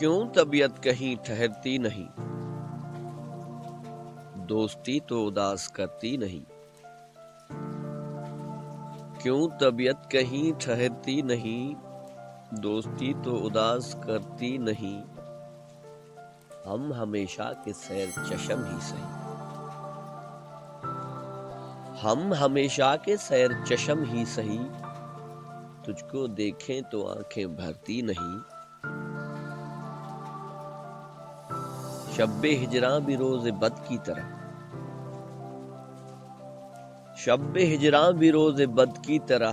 کیوں طبیعت کہیں ٹھہرتی نہیں، دوستی تو اداس کرتی نہیں۔ کیوں طبیعت کہیں ٹھہرتی نہیں، دوستی تو اداس کرتی نہیں۔ ہم ہمیشہ کے سیر چشم ہی سہی، ہم ہمیشہ کے سیر چشم ہی سہی، تجھ کو دیکھیں تو آنکھیں بھرتی نہیں۔ شب ہجراں بھی روز بد کی طرح، شب ہجراں بھی روز بد کی طرح،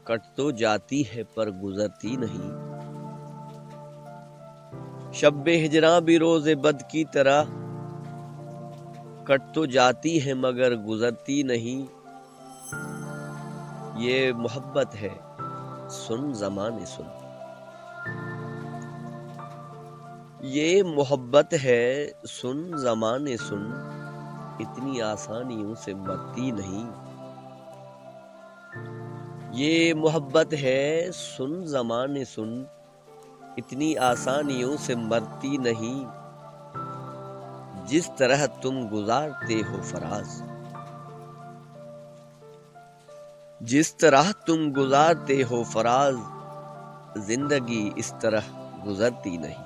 کٹ تو جاتی ہے پر گزرتی نہیں۔ شب ہجراں بھی روز بد کی طرح، کٹ تو جاتی ہے مگر گزرتی نہیں۔ یہ محبت ہے سن زمانے سن، یہ محبت ہے سن زمانے سن، اتنی آسانیوں سے مرتی نہیں۔ یہ محبت ہے سن زمانے سن، اتنی آسانیوں سے مرتی نہیں۔ جس طرح تم گزارتے ہو فراز، جس طرح تم گزارتے ہو فراز، زندگی اس طرح گزرتی نہیں۔